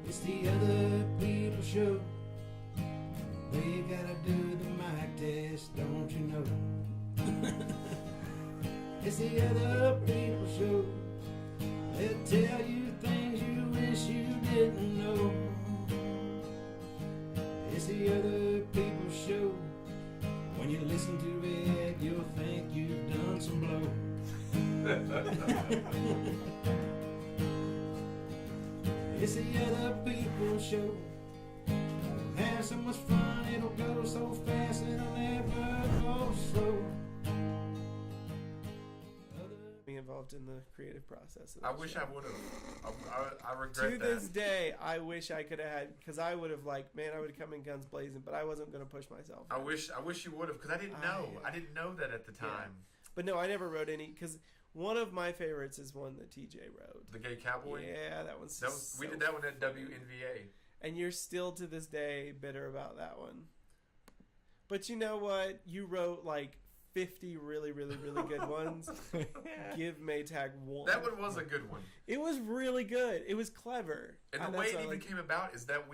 It's the other people show. They gotta do the mic test, don't you know? It's the other people show. They'll tell you things you wish you didn't know. It's the other people show. When you listen to it, you'll think you've done some blow. It's the other people show. We'll have so much fun, it'll go so fast, it'll never go slow. Being involved in the creative process. I wish I would have. I regret to that. this day, I wish I could have had, because I would have I would have come in guns blazing, but I wasn't going to push myself. I wish you would have, because I didn't know. I didn't know that at the time. Yeah. But no, I never wrote any, because one of my favorites is one that TJ wrote. The Gay Cowboy? Yeah, that one's we did that one at WNVA. And you're still to this day bitter about that one. But you know what? You wrote like 50 really, really, really good ones. Give Maytag one. That one was a good one. It was really good. It was clever. And the way it even came about is that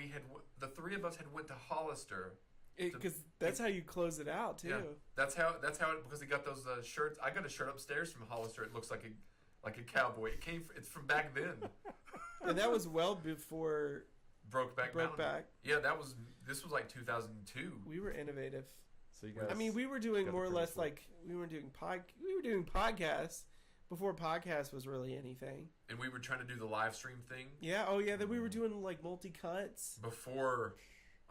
the three of us had went to Hollister. Because that's how you close it out too. Yeah, that's how it, because he got those shirts. I got a shirt upstairs from Hollister. It looks like a cowboy. It's from back then. And that was well before Brokeback Mountain. Yeah, this was like 2002. We were innovative. So you guys, I mean, we were doing more or less like we were doing podcasts before podcast was really anything. And we were trying to do the live stream thing. Yeah. Oh yeah. That we were doing like multi cuts before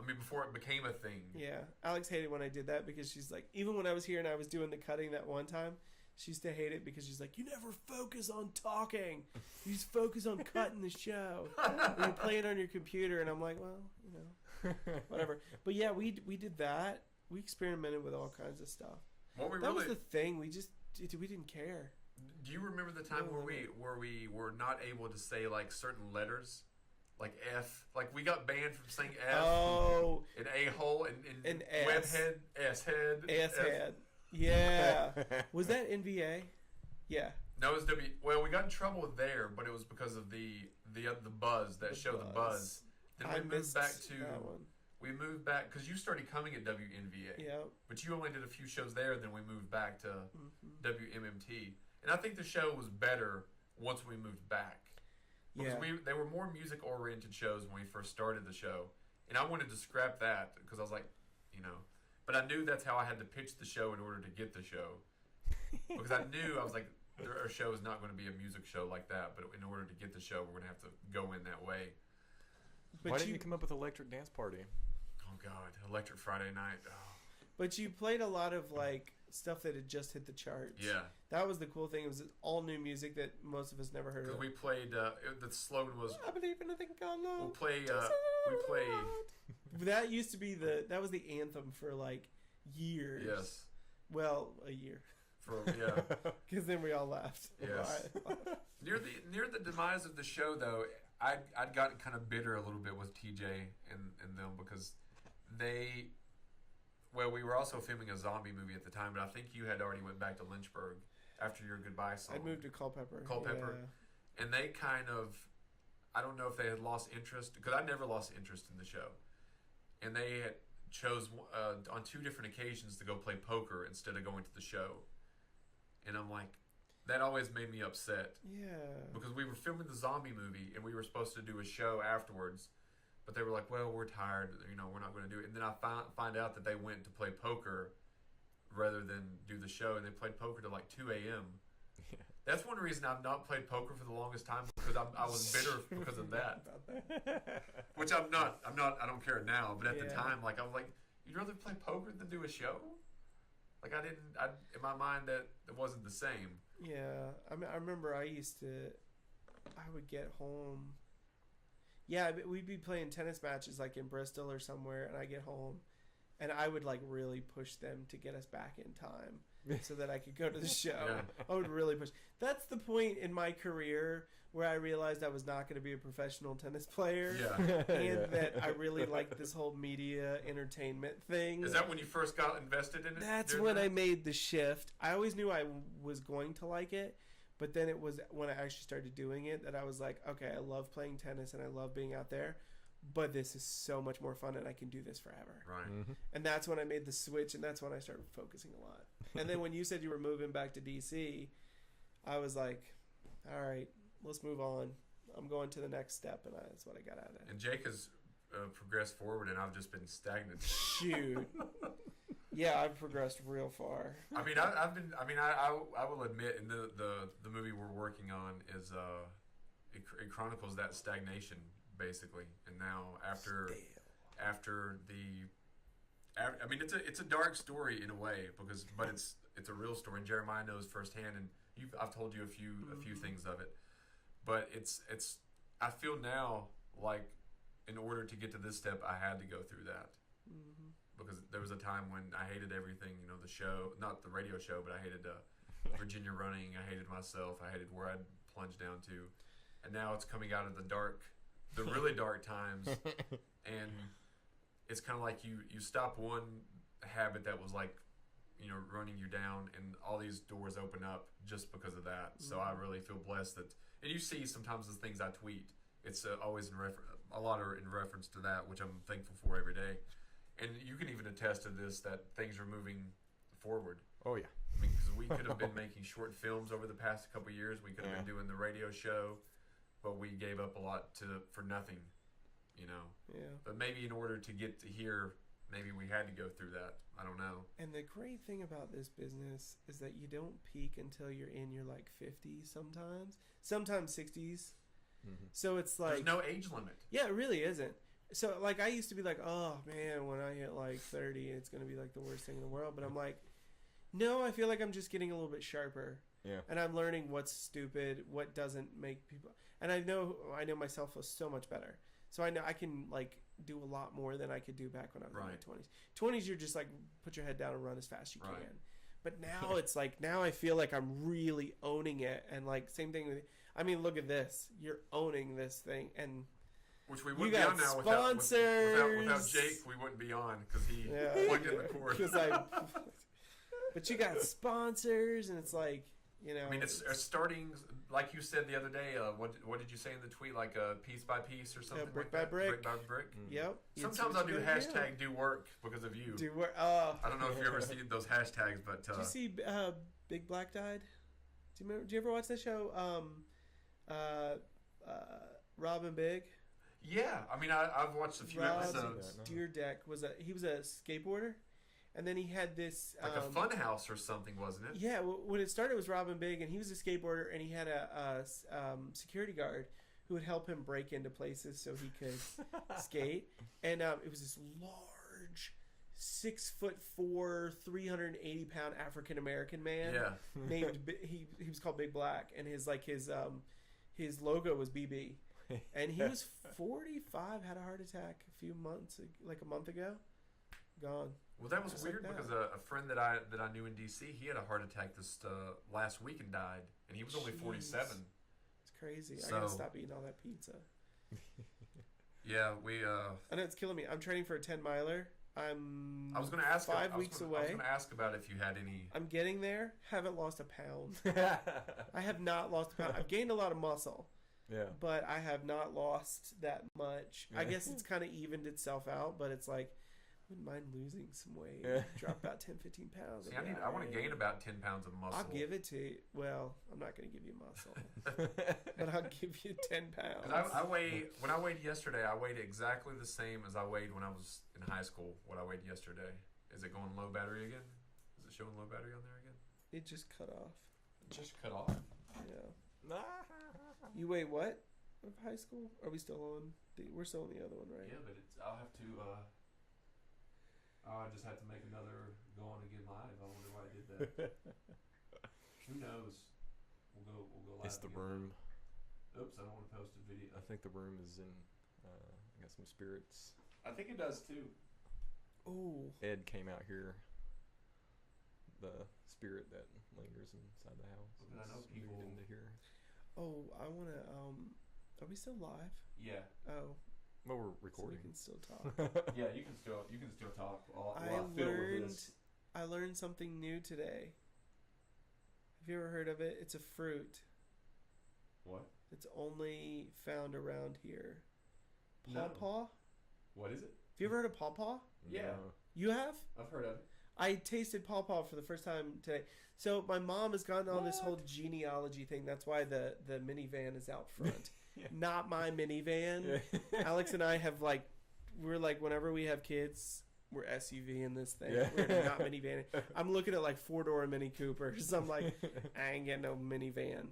it became a thing. Yeah. Alex hated when I did that because she's like, even when I was here and I was doing the cutting that one time, she used to hate it because she's like, you never focus on talking. You just focus on cutting the show. And you're playing on your computer. And I'm like, well, you know, whatever. But yeah, we did that. We experimented with all kinds of stuff. That was the thing. We didn't care. Do you remember the time where we were not able to say like certain letters? Like F, like we got banned from saying F. Oh, and a-hole and webhead, S-head. Yeah. Was that NVA? Yeah. No, it was W. Well, we got in trouble there, but it was because of the buzz, that show, The Buzz. Then we moved back to that one. We moved back because you started coming at WNVA. Yeah. But you only did a few shows there, then we moved back to WMMT, and I think the show was better once we moved back. Because they were more music-oriented shows when we first started the show. And I wanted to scrap that because I was like, you know. But I knew that's how I had to pitch the show in order to get the show. Because I was like, our show is not going to be a music show like that. But in order to get the show, we're going to have to go in that way. But why didn't you come up with Electric Dance Party? Oh, God. Electric Friday Night. Oh. But you played a lot of, like, stuff that had just hit the charts. Yeah. That was the cool thing. It was all new music that most of us never heard of. Because we played, the slogan was... I believe in a thing called love. We play... That used to be that was the anthem for, like, years. Yes. Well, a year. Yeah. Because then we all laughed. Yes. Near the demise of the show, though, I'd gotten kind of bitter a little bit with TJ and them because they... Well, we were also filming a zombie movie at the time, but I think you had already went back to Lynchburg after your goodbye song. I moved to Culpeper. Culpeper. And they kind of... I don't know if they had lost interest, because I never lost interest in the show. And they had chose on 2 different occasions to go play poker instead of going to the show. And I'm like, that always made me upset. Yeah. Because we were filming the zombie movie, and we were supposed to do a show afterwards. But they were like, well, we're tired, you know, we're not going to do it. And then I find out that they went to play poker rather than do the show, and they played poker till like 2 a.m. Yeah. That's one reason I've not played poker for the longest time, because I was bitter because of that. Which I don't care now, but at the time, like, I was like, you'd rather play poker than do a show? Like, in my mind, that it wasn't the same. Yeah. I mean, I remember I would get home. Yeah, we'd be playing tennis matches like in Bristol or somewhere, and I get home, and I would like really push them to get us back in time so that I could go to the show. Yeah. I would really push. That's the point in my career where I realized I was not going to be a professional tennis player, and that I really liked this whole media entertainment thing. Is that when you first got invested in it? That's when I made the shift. I always knew I was going to like it, But then it was when I actually started doing it that I was like, okay, I love playing tennis and I love being out there, but this is so much more fun and I can do this forever. Right. Mm-hmm. And that's when I made the switch, and that's when I started focusing a lot. And then when you said you were moving back to DC, I was like, all right, let's move on. I'm going to the next step, and that's what I got out of it. And Jake has progressed forward, and I've just been stagnant. Shoot. Yeah, I've progressed real far. I mean, I will admit, in the movie we're working on is it chronicles that stagnation basically, and now after I mean, it's a dark story in a way but it's a real story, and Jeremiah knows firsthand, and I've told you a few things of it, but it's I feel now like in order to get to this step, I had to go through that. Mm-hmm. Because there was a time when I hated everything, the show, not the radio show, but I hated Virginia running. I hated myself. I hated where I'd plunged down to. And now it's coming out of the really dark times. And it's kind of like you stop one habit that was like, running you down, and all these doors open up just because of that. So I really feel blessed that, and you see sometimes the things I tweet, it's always a lot are in reference to that, which I'm thankful for every day. And you can even attest to this, that things are moving forward. Oh, yeah. I mean, because we could have been making short films over the past couple of years. We could have been doing the radio show, but we gave up a lot for nothing, Yeah. But maybe in order to get to here, maybe we had to go through that. I don't know. And the great thing about this business is that you don't peak until you're in your 50s sometimes 60s. Mm-hmm. So it's like... There's no age limit. Yeah, it really isn't. So, I used to be like, oh, man, when I hit, 30, it's going to be, the worst thing in the world. But I'm like, no, I feel like I'm just getting a little bit sharper. Yeah. And I'm learning what's stupid, what doesn't make people... And I know myself so much better. So I know I can, do a lot more than I could do back when I was in my 20s. 20s, you're just, put your head down and run as fast as you can. But now it's now I feel like I'm really owning it. And, same thing with... I mean, look at this. You're owning this thing. And... Which we wouldn't be on now without Jake. We wouldn't be on because he plugged in the cord. But you got sponsors, and it's I mean, it's starting, like you said the other day. What did you say in the tweet? Piece by piece or something? Brick like by that? brick. Brick by brick. Yep. Sometimes I do hashtag do work because of you. Do work. I don't know if you ever see those hashtags, but did you see Big Black died? Do you remember? Do you ever watch that show? Rob and Big. Yeah, I mean, I've watched a few episodes. Deerdeck he was a skateboarder, and then he had this a fun house or something, wasn't it? Yeah, when it started, it was Robin Big, and he was a skateboarder, and he had a security guard who would help him break into places so he could skate. And it was this large, 6'4", 380-pound African American man. Yeah. Named he was called Big Black, and his logo was BB. And he was 45, had a heart attack a month ago. Gone. Well, that was Just weird because a friend that I knew in DC, he had a heart attack this last week and died, and he was only 47. It's crazy. So, I gotta stop eating all that pizza. Yeah, I know it's killing me. I'm training for a 10-miler. I was going to ask 5 weeks away. I was going to ask about if you had any. I'm getting there. Haven't lost a pound. I have not lost a pound. I've gained a lot of muscle. Yeah. But I have not lost that much. I guess it's kind of evened itself out, but it's I wouldn't mind losing some weight. Drop about 10, 15 pounds. See, I want to gain about 10 pounds of muscle. I'll give it to you. Well, I'm not going to give you muscle. But I'll give you 10 pounds. When I weighed yesterday, I weighed exactly the same as I weighed when I was in high school, what I weighed yesterday. Is it going low battery again? Is it showing low battery on there again? It just cut off. It just cut off? Yeah. You weigh what of high school? Are we still on? We're still on the other one, right? Yeah, but I'll have to. I just have to make another go on again live. I wonder why I did that. Who knows? We'll go live. It's the again. room. Oops, I don't want to post a video. I think the room is in. I got some spirits. I think it does too. Oh. Ed came out here. The spirit that lingers inside the house. And I know people into here. Oh, I want to, are we still live? Yeah. Oh. Well, we're So we recording. can still talk. Yeah, you can still talk. I learned something new today. Have you ever heard of it? It's a fruit. What? It's only found around here. No. Pawpaw? What is it? Have you ever heard of pawpaw? Yeah. No. You have? I've heard of it. I tasted pawpaw for the first time today. So my mom has gone on this whole genealogy thing. That's why the minivan is out front. Yeah. Not my minivan. Alex and I have we're like, whenever we have kids, we're SUV in this thing. Yeah. We're not minivan. I'm looking at like 4-door Mini Coopers. I'm like, I ain't getting no minivan.